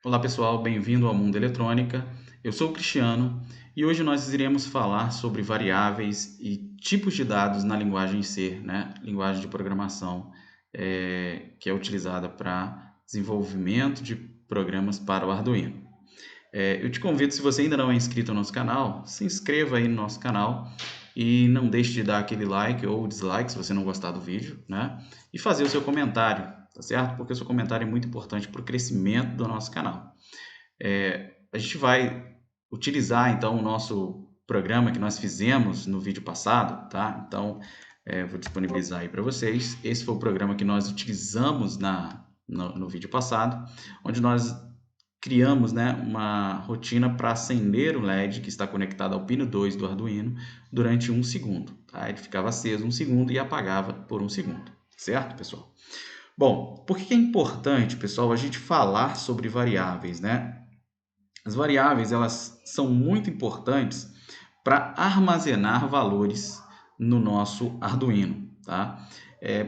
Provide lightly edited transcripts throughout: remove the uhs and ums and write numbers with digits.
Olá pessoal, bem-vindo ao Mundo Eletrônica. Eu sou o Cristiano e hoje nós iremos falar sobre variáveis e tipos de dados na linguagem C, né? Linguagem de programação que é utilizada para desenvolvimento de programas para o Arduino. Eu te convido, se você ainda não é inscrito no nosso canal, se inscreva aí no nosso canal e não deixe de dar aquele like ou dislike se você não gostar do vídeo, né? E fazer o seu comentário, tá certo? Porque o seu comentário é muito importante para o crescimento do nosso canal. A gente vai utilizar então o nosso programa que nós fizemos no vídeo passado, tá? Então, vou disponibilizar aí para vocês. Esse foi o programa que nós utilizamos no vídeo passado, onde nós criamos, né, uma rotina para acender o LED que está conectado ao pino 2 do Arduino durante 1 segundo. Tá? Ele ficava aceso 1 segundo e apagava por 1 segundo. Certo, pessoal? Bom, por que é importante, pessoal, a gente falar sobre variáveis, né? As variáveis, elas são muito importantes para armazenar valores no nosso Arduino, tá?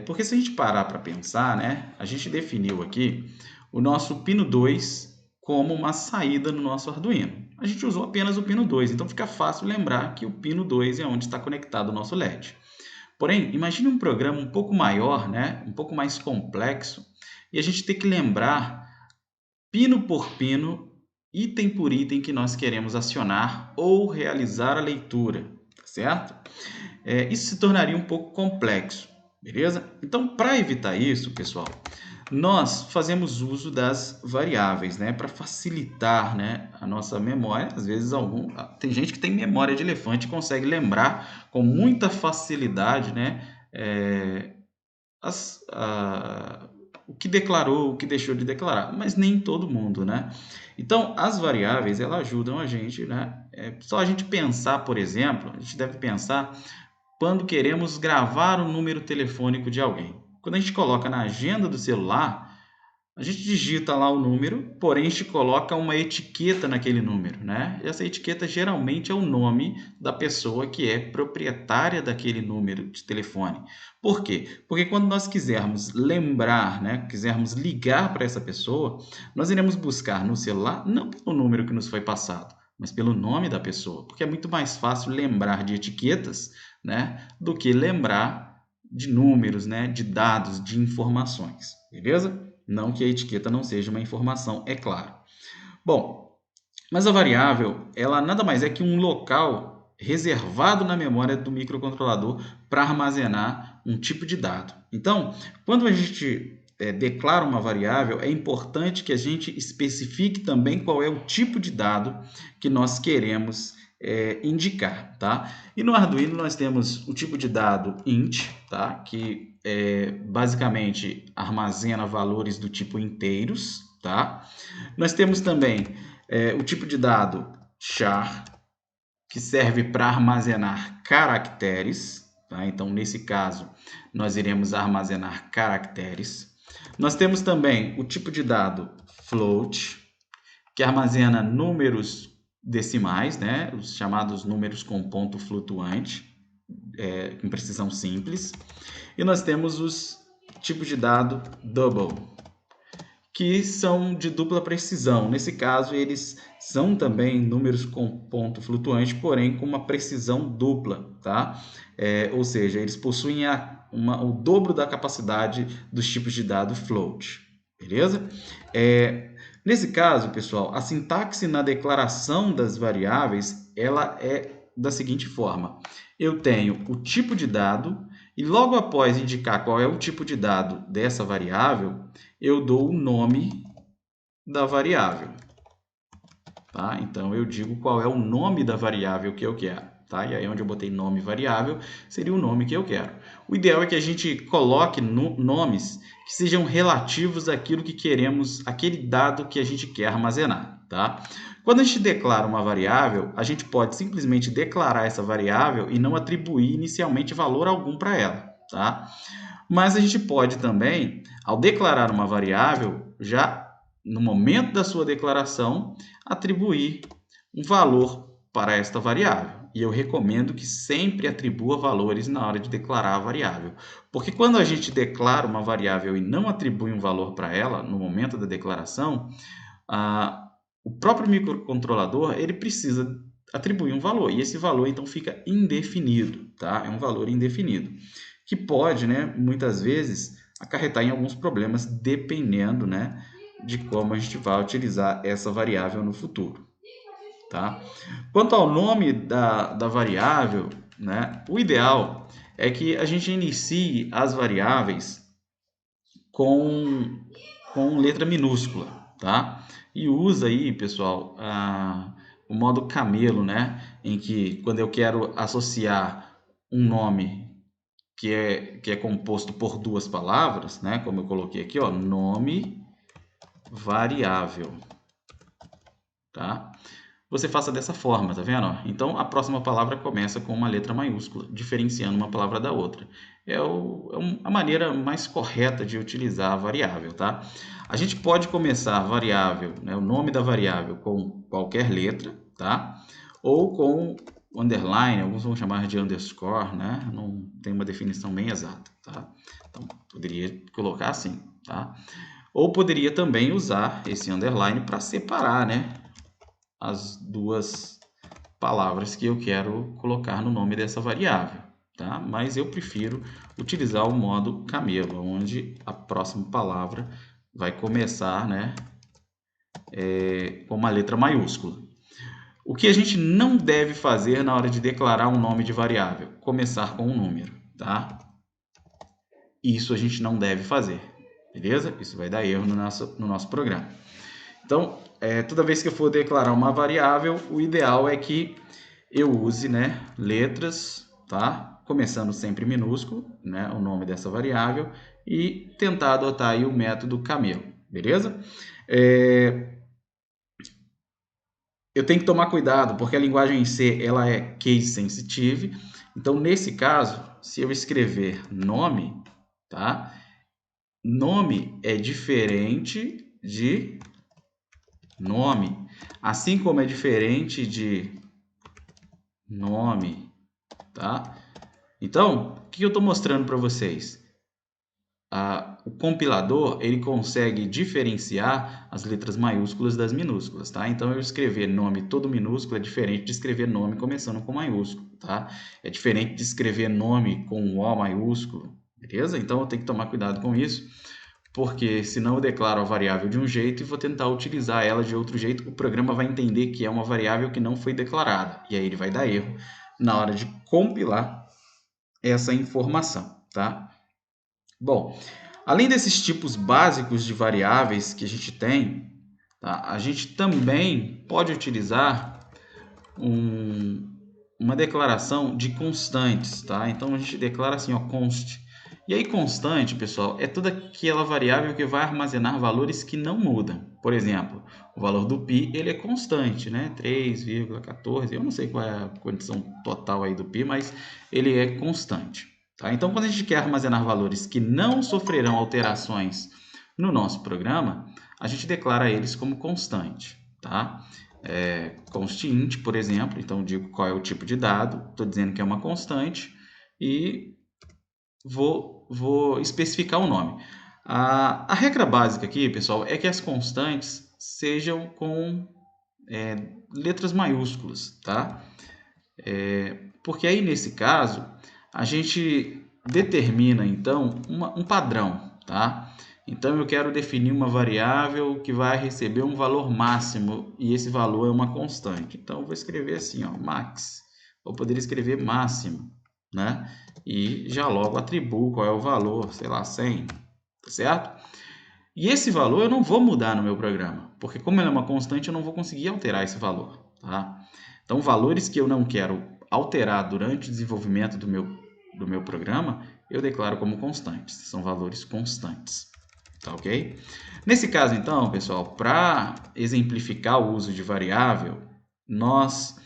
Porque se a gente parar para pensar, né, a gente definiu aqui o nosso pino 2 como uma saída no nosso Arduino. A gente usou apenas o pino 2, então fica fácil lembrar que o pino 2 é onde está conectado o nosso LED. Porém, imagine um programa um pouco maior, né, um pouco mais complexo, e a gente tem que lembrar pino por pino, item por item que nós queremos acionar ou realizar a leitura, tá certo? Isso se tornaria um pouco complexo, beleza? Então, para evitar isso, pessoal, nós fazemos uso das variáveis, né, para facilitar, né, a nossa memória. Às vezes tem gente que tem memória de elefante e consegue lembrar com muita facilidade, né, as, a, o que declarou, o que deixou de declarar, mas nem todo mundo, né? Então, as variáveis, elas ajudam a gente, né? Só a gente pensar, por exemplo, a gente deve pensar quando queremos gravar o número telefônico de alguém. Quando a gente coloca na agenda do celular, a gente digita lá o número, porém a gente coloca uma etiqueta naquele número, né? Essa etiqueta geralmente é o nome da pessoa que é proprietária daquele número de telefone. Por quê? Porque quando nós quisermos lembrar, né, quisermos ligar para essa pessoa, nós iremos buscar no celular não pelo número que nos foi passado, mas pelo nome da pessoa, porque é muito mais fácil lembrar de etiquetas, né, do que lembrar de números, né, de dados, de informações, beleza? Não que a etiqueta não seja uma informação, é claro. Bom, mas a variável, ela nada mais é que um local reservado na memória do microcontrolador para armazenar um tipo de dado. Então, quando a gente declara uma variável, é importante que a gente especifique também qual é o tipo de dado que nós queremos indicar, tá? E no Arduino nós temos o tipo de dado int, tá? Que basicamente armazena valores do tipo inteiros, tá? Nós temos também o tipo de dado char, que serve para armazenar caracteres, tá? Então, nesse caso, nós iremos armazenar caracteres. Nós temos também o tipo de dado float, que armazena números decimais, né? Os chamados números com ponto flutuante, com precisão simples. E nós temos os tipos de dado double, que são de dupla precisão. Nesse caso, eles são também números com ponto flutuante, porém com uma precisão dupla, tá? Ou seja, eles possuem o dobro da capacidade dos tipos de dado float, beleza? Nesse caso, pessoal, a sintaxe na declaração das variáveis, ela é da seguinte forma: eu tenho o tipo de dado e logo após indicar qual é o tipo de dado dessa variável, eu dou o nome da variável, tá? Então, eu digo qual é o nome da variável que eu quero, tá? E aí, onde eu botei nome variável, seria o nome que eu quero. O ideal é que a gente coloque nomes que sejam relativos àquilo que queremos, aquele dado que a gente quer armazenar, tá? Quando a gente declara uma variável, a gente pode simplesmente declarar essa variável e não atribuir inicialmente valor algum para ela, tá? Mas a gente pode também, ao declarar uma variável, já no momento da sua declaração, atribuir um valor para esta variável. E eu recomendo que sempre atribua valores na hora de declarar a variável. Porque quando a gente declara uma variável e não atribui um valor para ela no momento da declaração, o próprio microcontrolador ele precisa atribuir um valor, e esse valor então fica indefinido, tá? É um valor indefinido, que pode, né, muitas vezes, acarretar em alguns problemas, dependendo, né, de como a gente vai utilizar essa variável no futuro, tá? Quanto ao nome da variável, né, o ideal é que a gente inicie as variáveis com letra minúscula, tá? E usa aí, pessoal, o modo camelo, né? Em que quando eu quero associar um nome que é composto por duas palavras, né? Como eu coloquei aqui, ó, nome variável, tá? Você faça dessa forma, tá vendo? Então, a próxima palavra começa com uma letra maiúscula, diferenciando uma palavra da outra. A maneira mais correta de utilizar a variável, tá? A gente pode começar a variável, né, o nome da variável com qualquer letra, tá? Ou com underline, alguns vão chamar de underscore, né? Não tem uma definição bem exata, tá? Então, poderia colocar assim, tá? Ou poderia também usar esse underline para separar, né, as duas palavras que eu quero colocar no nome dessa variável, tá? Mas eu prefiro utilizar o modo camelo, onde a próxima palavra vai começar, né, com uma letra maiúscula. O que a gente não deve fazer na hora de declarar um nome de variável? Começar com um número, tá? Isso a gente não deve fazer, beleza? Isso vai dar erro no nosso programa. Então, toda vez que eu for declarar uma variável, o ideal é que eu use, né, letras, tá? Começando sempre minúsculo, né, o nome dessa variável, e tentar adotar aí o método camelo, beleza? Eu tenho que tomar cuidado, porque a linguagem em C ela é case sensitive. Então, nesse caso, se eu escrever nome, tá? Nome é diferente de nome, assim como é diferente de nome, tá? Então, o que eu estou mostrando para vocês? O compilador ele consegue diferenciar as letras maiúsculas das minúsculas, tá? Então, eu escrever nome todo minúsculo é diferente de escrever nome começando com maiúsculo, tá? É diferente de escrever nome com O maiúsculo, beleza? Então, eu tenho que tomar cuidado com isso, porque senão eu declaro a variável de um jeito e vou tentar utilizar ela de outro jeito, o programa vai entender que é uma variável que não foi declarada, e aí ele vai dar erro na hora de compilar essa informação, tá? Bom, além desses tipos básicos de variáveis que a gente tem, tá? A gente também pode utilizar uma declaração de constantes, tá? Então a gente declara assim, ó, const. E aí constante, pessoal, é toda aquela variável que vai armazenar valores que não mudam. Por exemplo, o valor do π, ele é constante, né? 3,14, eu não sei qual é a condição total aí do π, mas ele é constante. Tá? Então, quando a gente quer armazenar valores que não sofrerão alterações no nosso programa, a gente declara eles como constante. Tá? Const int, por exemplo, então digo qual é o tipo de dado, estou dizendo que é uma constante e vou especificar o nome. A regra básica aqui, pessoal, é que as constantes sejam com letras maiúsculas, tá? Porque aí, nesse caso, a gente determina, então, um padrão, tá? Então, eu quero definir uma variável que vai receber um valor máximo, e esse valor é uma constante. Então, eu vou escrever assim, ó, max. Eu poderia escrever máximo, né? E já logo atribuo qual é o valor, sei lá, 100, tá certo? E esse valor eu não vou mudar no meu programa, porque como ele é uma constante, eu não vou conseguir alterar esse valor, tá? Então, valores que eu não quero alterar durante o desenvolvimento do meu programa, eu declaro como constantes. São valores constantes, tá ok? Nesse caso, então, pessoal, para exemplificar o uso de variável, nós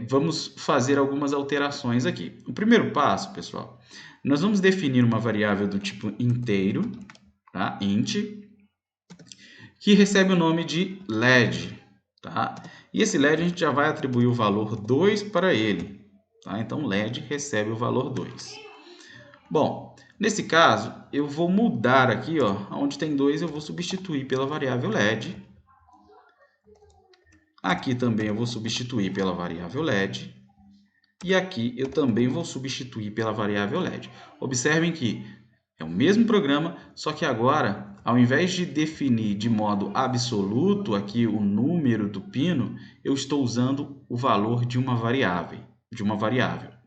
vamos fazer algumas alterações aqui. O primeiro passo, pessoal, nós vamos definir uma variável do tipo inteiro, tá? Int, que recebe o nome de LED, tá? E esse LED a gente já vai atribuir o valor 2 para ele, tá? Então, LED recebe o valor 2. Bom, nesse caso, eu vou mudar aqui, ó, onde tem 2 eu vou substituir pela variável LED, Aqui também eu vou substituir pela variável LED. E aqui eu também vou substituir pela variável LED. Observem que é o mesmo programa, só que agora, ao invés de definir de modo absoluto aqui o número do pino, eu estou usando o valor de uma variável,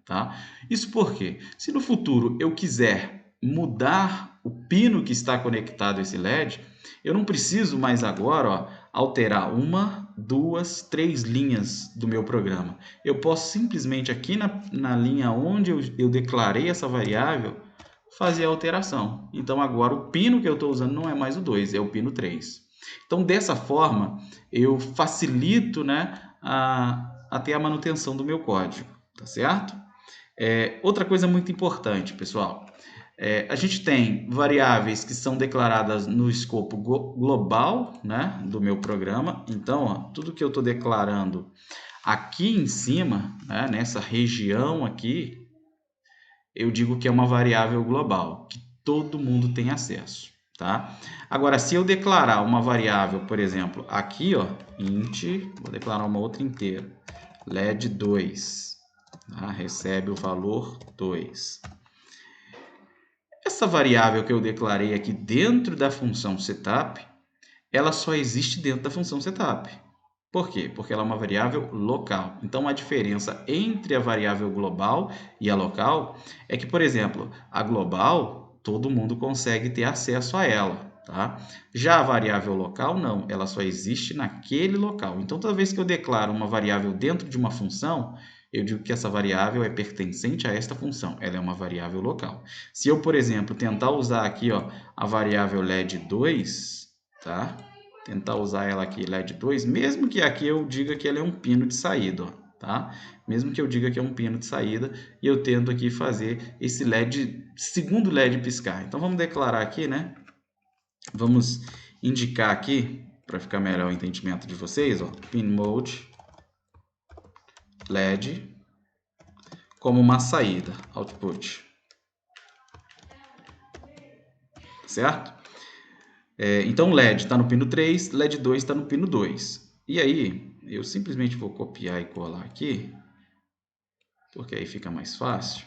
tá? Isso porque, se no futuro eu quiser mudar o pino que está conectado a esse LED, eu não preciso mais agora, ó, alterar uma, duas, três linhas do meu programa. Eu posso simplesmente aqui na linha onde eu declarei essa variável, fazer a alteração. Então, agora o pino que eu estou usando não é mais o 2, é o pino 3. Então, dessa forma, eu facilito, né, até a manutenção do meu código, tá certo? Outra coisa muito importante, pessoal, a gente tem variáveis que são declaradas no escopo global, né, do meu programa. Então, ó, tudo que eu estou declarando aqui em cima, né, nessa região aqui, eu digo que é uma variável global, que todo mundo tem acesso, tá? Agora, se eu declarar uma variável, por exemplo, aqui, ó, int, vou declarar uma outra inteira, LED2, tá? Recebe o valor 2. Essa variável que eu declarei aqui dentro da função setup, ela só existe dentro da função setup. Por quê? Porque ela é uma variável local. Então, a diferença entre a variável global e a local é que, por exemplo, a global, todo mundo consegue ter acesso a ela, tá? Já a variável local, não. Ela só existe naquele local. Então, toda vez que eu declaro uma variável dentro de uma função, eu digo que essa variável é pertencente a esta função. Ela é uma variável local. Se eu, por exemplo, tentar usar aqui, ó, a variável LED2, tá? Tentar usar ela aqui, LED2, mesmo que aqui eu diga que ela é um pino de saída, ó, tá? Mesmo que eu diga que é um pino de saída, e eu tento aqui fazer esse segundo LED piscar. Então, vamos declarar aqui, né? Vamos indicar aqui, para ficar melhor o entendimento de vocês, ó, pin mode LED como uma saída, output. Certo? Então, LED está no pino 3, LED 2 está no pino 2. E aí, eu simplesmente vou copiar e colar aqui, porque aí fica mais fácil.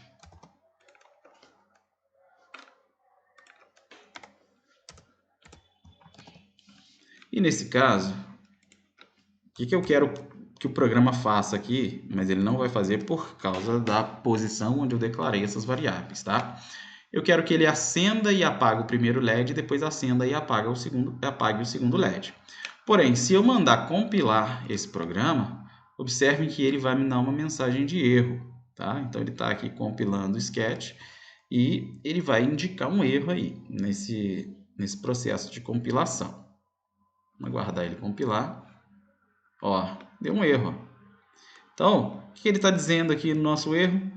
E nesse caso, o que eu quero que o programa faça aqui, mas ele não vai fazer por causa da posição onde eu declarei essas variáveis, tá? Eu quero que ele acenda e apague o primeiro LED, depois acenda e apague o segundo LED. Porém, se eu mandar compilar esse programa, observem que ele vai me dar uma mensagem de erro, tá? Então, ele está aqui compilando o sketch e ele vai indicar um erro aí nesse processo de compilação. Vamos aguardar ele compilar. Ó, deu um erro. Então, o que ele está dizendo aqui no nosso erro?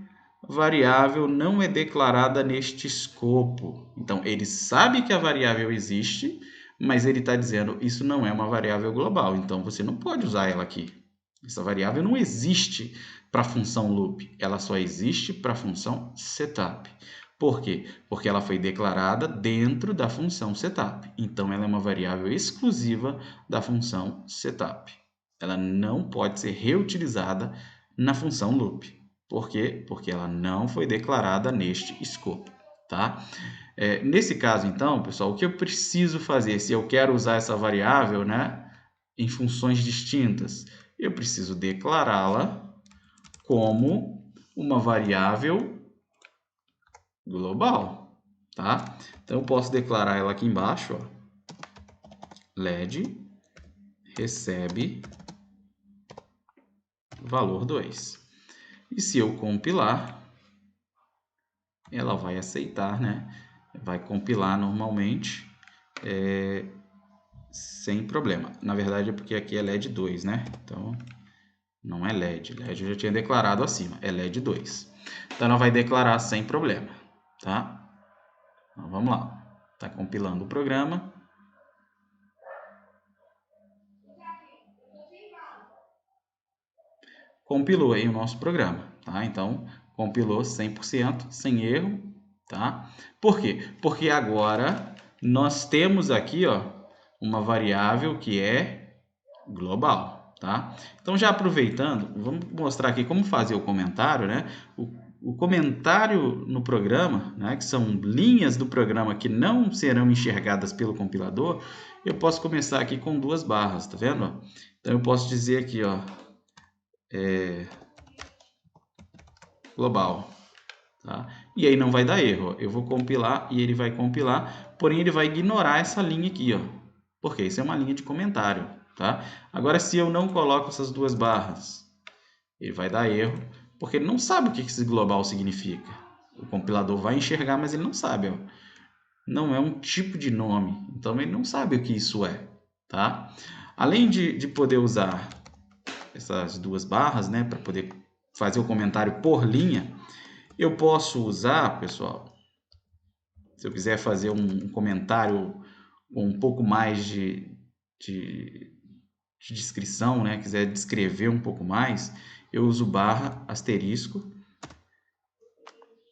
Variável não é declarada neste escopo. Então, ele sabe que a variável existe, mas ele está dizendo isso não é uma variável global. Então, você não pode usar ela aqui. Essa variável não existe para a função loop. Ela só existe para a função setup. Por quê? Porque ela foi declarada dentro da função setup. Então, ela é uma variável exclusiva da função setup. Ela não pode ser reutilizada na função loop. Por quê? Porque ela não foi declarada neste escopo, tá? Nesse caso, então, pessoal, o que eu preciso fazer se eu quero usar essa variável, né, em funções distintas? Eu preciso declará-la como uma variável global, tá? Então, eu posso declarar ela aqui embaixo, ó, LED recebe valor 2. E se eu compilar, ela vai aceitar, né? Vai compilar normalmente, sem problema. Na verdade, é porque aqui é LED 2, né? Então, não é LED. LED eu já tinha declarado acima, é LED 2. Então, ela vai declarar sem problema, tá? Então, vamos lá. Está compilando o programa. Compilou aí o nosso programa, tá? Então, compilou 100%, sem erro, tá? Por quê? Porque agora nós temos aqui, ó, uma variável que é global, tá? Então, já aproveitando, vamos mostrar aqui como fazer o comentário, né? O comentário no programa, né, que são linhas do programa que não serão enxergadas pelo compilador, eu posso começar aqui com 2 barras, tá vendo? Então, eu posso dizer aqui, ó, global, tá? E aí não vai dar erro, ó. Eu vou compilar e ele vai compilar, porém ele vai ignorar essa linha aqui, ó, porque isso é uma linha de comentário, tá? Agora, se eu não coloco essas 2 barras, ele vai dar erro, porque ele não sabe o que esse global significa. O compilador vai enxergar, mas ele não sabe, ó. Não é um tipo de nome, então ele não sabe o que isso é, tá? Além de poder usar essas 2 barras, né, para poder fazer o comentário por linha, eu posso usar, pessoal, se eu quiser fazer um comentário com um pouco mais de descrição, né, quiser descrever um pouco mais, eu uso barra, asterisco,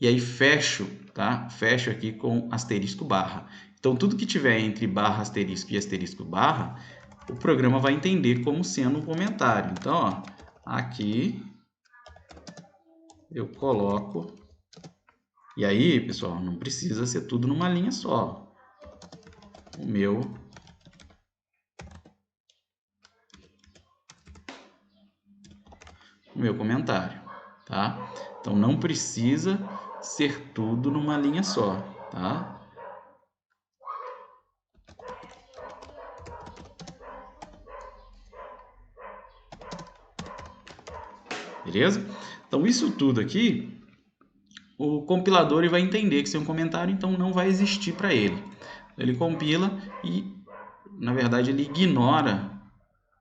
e aí fecho, tá? Fecho aqui com asterisco barra. Então, tudo que tiver entre barra, asterisco e asterisco barra, o programa vai entender como sendo um comentário. Então, ó, aqui eu coloco. E aí, pessoal, não precisa ser tudo numa linha só. O meu comentário, tá? Então, não precisa ser tudo numa linha só, tá? Beleza? Então, isso tudo aqui, o compilador ele vai entender que isso é um comentário, então não vai existir para ele. Ele compila e, na verdade, ele ignora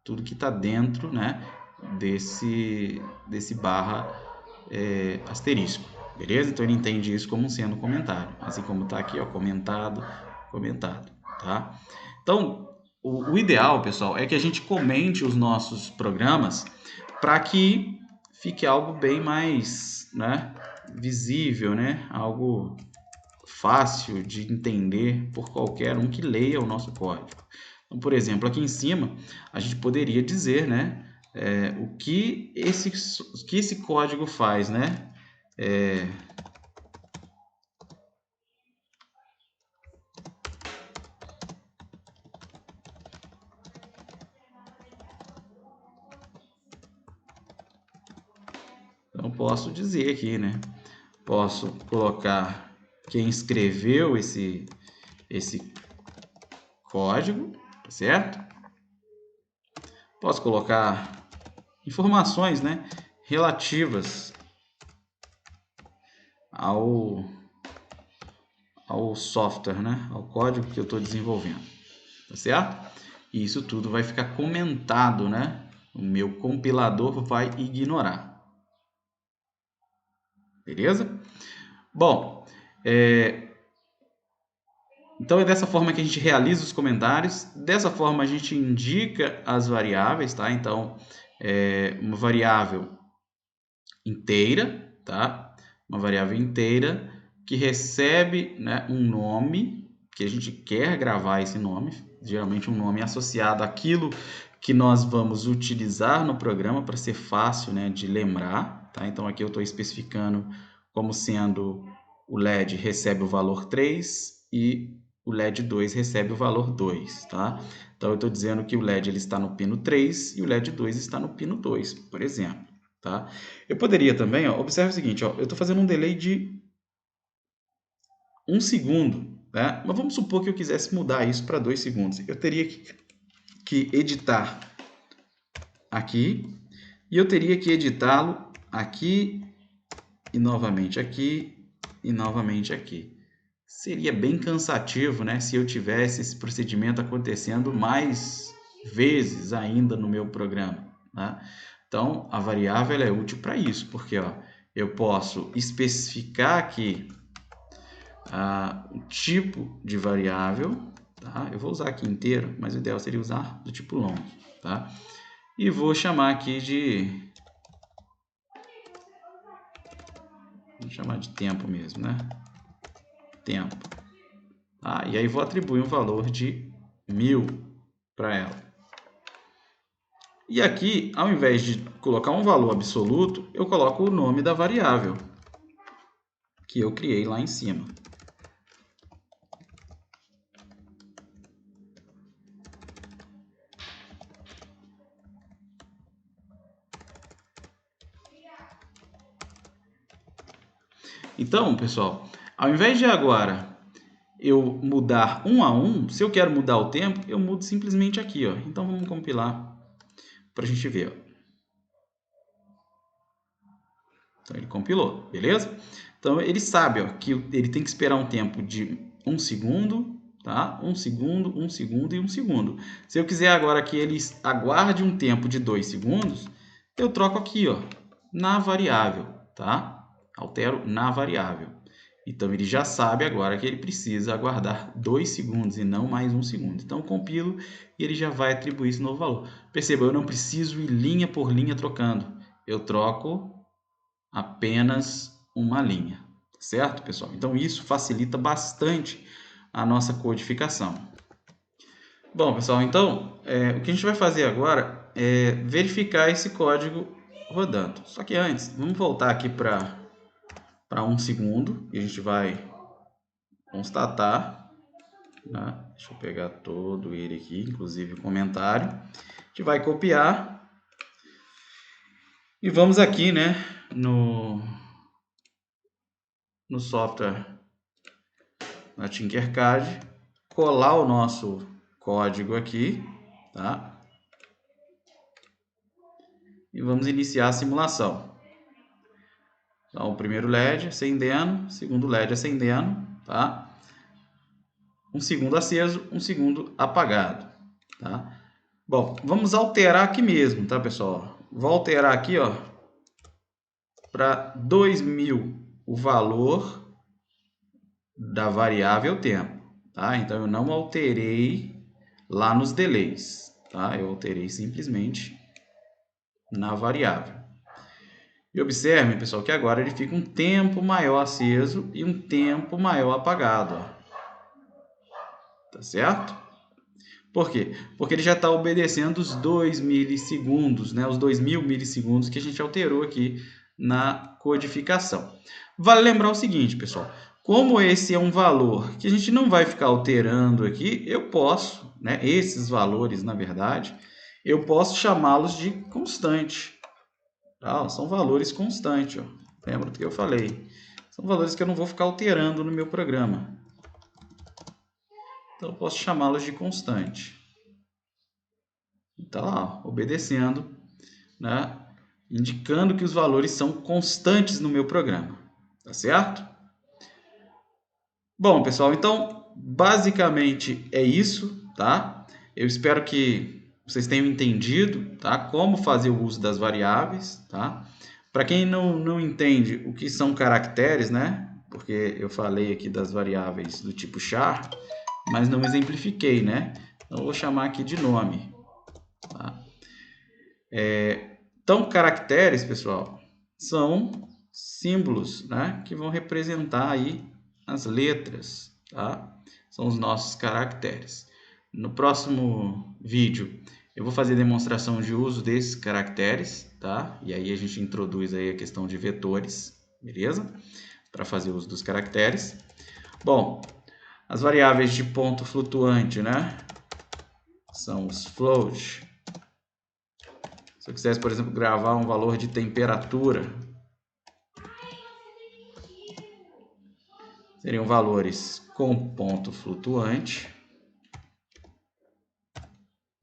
tudo que está dentro, né, desse barra asterisco, beleza? Então ele entende isso como sendo comentário, assim como está aqui, ó, comentado, comentado, tá? Então, o ideal, pessoal, é que a gente comente os nossos programas para que fique algo bem mais, né, visível, né, algo fácil de entender por qualquer um que leia o nosso código. Então, por exemplo, aqui em cima, a gente poderia dizer, né, o que esse código faz, né? Então, posso dizer aqui, né? Posso colocar quem escreveu esse código, tá certo? Posso colocar informações, né, relativas ao software, né, ao código que eu estou desenvolvendo, tá certo? E isso tudo vai ficar comentado, né? O meu compilador vai ignorar, beleza? Bom, então é dessa forma que a gente realiza os comentários, dessa forma a gente indica as variáveis, tá? Então, uma variável inteira, tá? Uma variável inteira que recebe, né, um nome, que a gente quer gravar esse nome, geralmente um nome associado àquilo que nós vamos utilizar no programa para ser fácil, né, de lembrar, tá? Então aqui eu estou especificando como sendo o LED recebe o valor 3 e o LED 2 recebe o valor 2, tá? Então eu estou dizendo que o LED ele está no pino 3 e o LED 2 está no pino 2, por exemplo, tá? Eu poderia também, ó, observe o seguinte, ó, eu estou fazendo um delay de 1 segundo, né? Mas vamos supor que eu quisesse mudar isso para 2 segundos. Eu teria que editar aqui e eu teria que editá-lo aqui e novamente aqui e novamente aqui. Seria bem cansativo, né, se eu tivesse esse procedimento acontecendo mais vezes ainda no meu programa, tá? Então, a variável ela é útil para isso, porque ó, eu posso especificar aqui o tipo de variável, tá? Eu vou usar aqui inteiro, mas o ideal seria usar do tipo long, tá? E vou chamar aqui vou chamar de tempo mesmo, né? Tempo. Tá? E aí vou atribuir um valor de 1000 para ela. E aqui, ao invés de colocar um valor absoluto, eu coloco o nome da variável que eu criei lá em cima. Então, pessoal, ao invés de agora eu mudar um a um, se eu quero mudar o tempo, eu mudo simplesmente aqui, ó. Então, vamos compilar para a gente ver, ó. Então, ele compilou, beleza? Então, ele sabe, ó, que ele tem que esperar um tempo de 1 segundo, tá? 1 segundo, 1 segundo e 1 segundo. Se eu quiser agora que ele aguarde um tempo de 2 segundos, eu troco aqui, ó, na variável, tá? Altero na variável. Então, ele já sabe agora que ele precisa aguardar 2 segundos e não mais 1 segundo. Então, eu compilo e ele já vai atribuir esse novo valor. Perceba, eu não preciso ir linha por linha trocando. Eu troco apenas uma linha, certo, pessoal? Então, isso facilita bastante a nossa codificação. Bom, pessoal, então, o que a gente vai fazer agora é verificar esse código rodando. Só que antes, vamos voltar aqui para 1 segundo e a gente vai constatar, né? Deixa eu pegar todo ele aqui, inclusive o comentário. A gente vai copiar e vamos aqui, né, no software, na Tinkercad, colar o nosso código aqui, tá? E vamos iniciar a simulação. Então, o primeiro LED acendendo, segundo LED acendendo, tá? Um segundo aceso, um segundo apagado, tá? Bom, vamos alterar aqui mesmo, tá, pessoal? Vou alterar aqui, ó, para 2000 o valor da variável tempo, tá? Então, eu não alterei lá nos delays, tá? Eu alterei simplesmente na variável. E observem, pessoal, que agora ele fica um tempo maior aceso e um tempo maior apagado, ó. Tá certo? Por quê? Porque ele já está obedecendo os 2 milissegundos, né? Os 2000 milissegundos que a gente alterou aqui na codificação. Vale lembrar o seguinte, pessoal. Como esse é um valor que a gente não vai ficar alterando aqui, eu posso, né? Esses valores, na verdade, eu posso chamá-los de constante. Tá? São valores constantes. Ó. Lembra do que eu falei? São valores que eu não vou ficar alterando no meu programa. Então, eu posso chamá-los de constante. Está lá, ó, obedecendo, né? Indicando que os valores são constantes no meu programa. Tá certo? Bom, pessoal, então, basicamente é isso, tá? Eu espero que vocês tenham entendido, tá? Como fazer o uso das variáveis, tá? Para quem não entende o que são caracteres, né? Porque eu falei aqui das variáveis do tipo char, mas não exemplifiquei, né? Então, eu vou chamar aqui de nome. Tá? Então, caracteres, pessoal, são símbolos, né? Que vão representar aí as letras, tá? São os nossos caracteres. No próximo vídeo, eu vou fazer demonstração de uso desses caracteres, tá? E aí a gente introduz aí a questão de vetores, beleza? Para fazer uso dos caracteres. Bom, as variáveis de ponto flutuante, né? São os float. Se eu quisesse, por exemplo, gravar um valor de temperatura, seriam valores com ponto flutuante.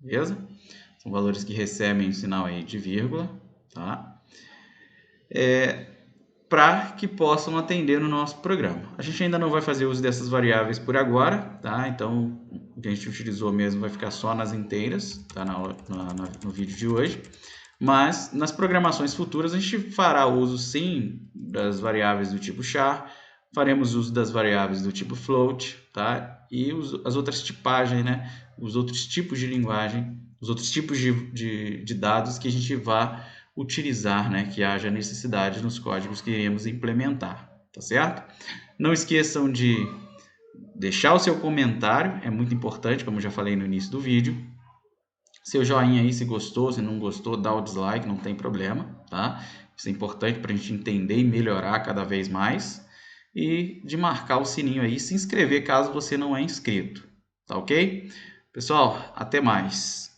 Beleza? São valores que recebem o sinal aí de vírgula, tá? Para que possam atender no nosso programa. A gente ainda não vai fazer uso dessas variáveis por agora, tá? Então, o que a gente utilizou mesmo vai ficar só nas inteiras, tá? No vídeo de hoje. Mas, nas programações futuras, a gente fará uso, sim, das variáveis do tipo char, faremos uso das variáveis do tipo float, tá? E as outras tipagens, né? Os outros tipos de linguagem, os outros tipos de dados que a gente vai utilizar, né? Que haja necessidade nos códigos que iremos implementar, tá certo? Não esqueçam de deixar o seu comentário, é muito importante, como eu já falei no início do vídeo. seu joinha aí se gostou, se não gostou, dá o dislike, não tem problema, tá? Isso é importante para a gente entender e melhorar cada vez mais. E de marcar o sininho aí e se inscrever caso você não é inscrito, tá ok? Pessoal, até mais!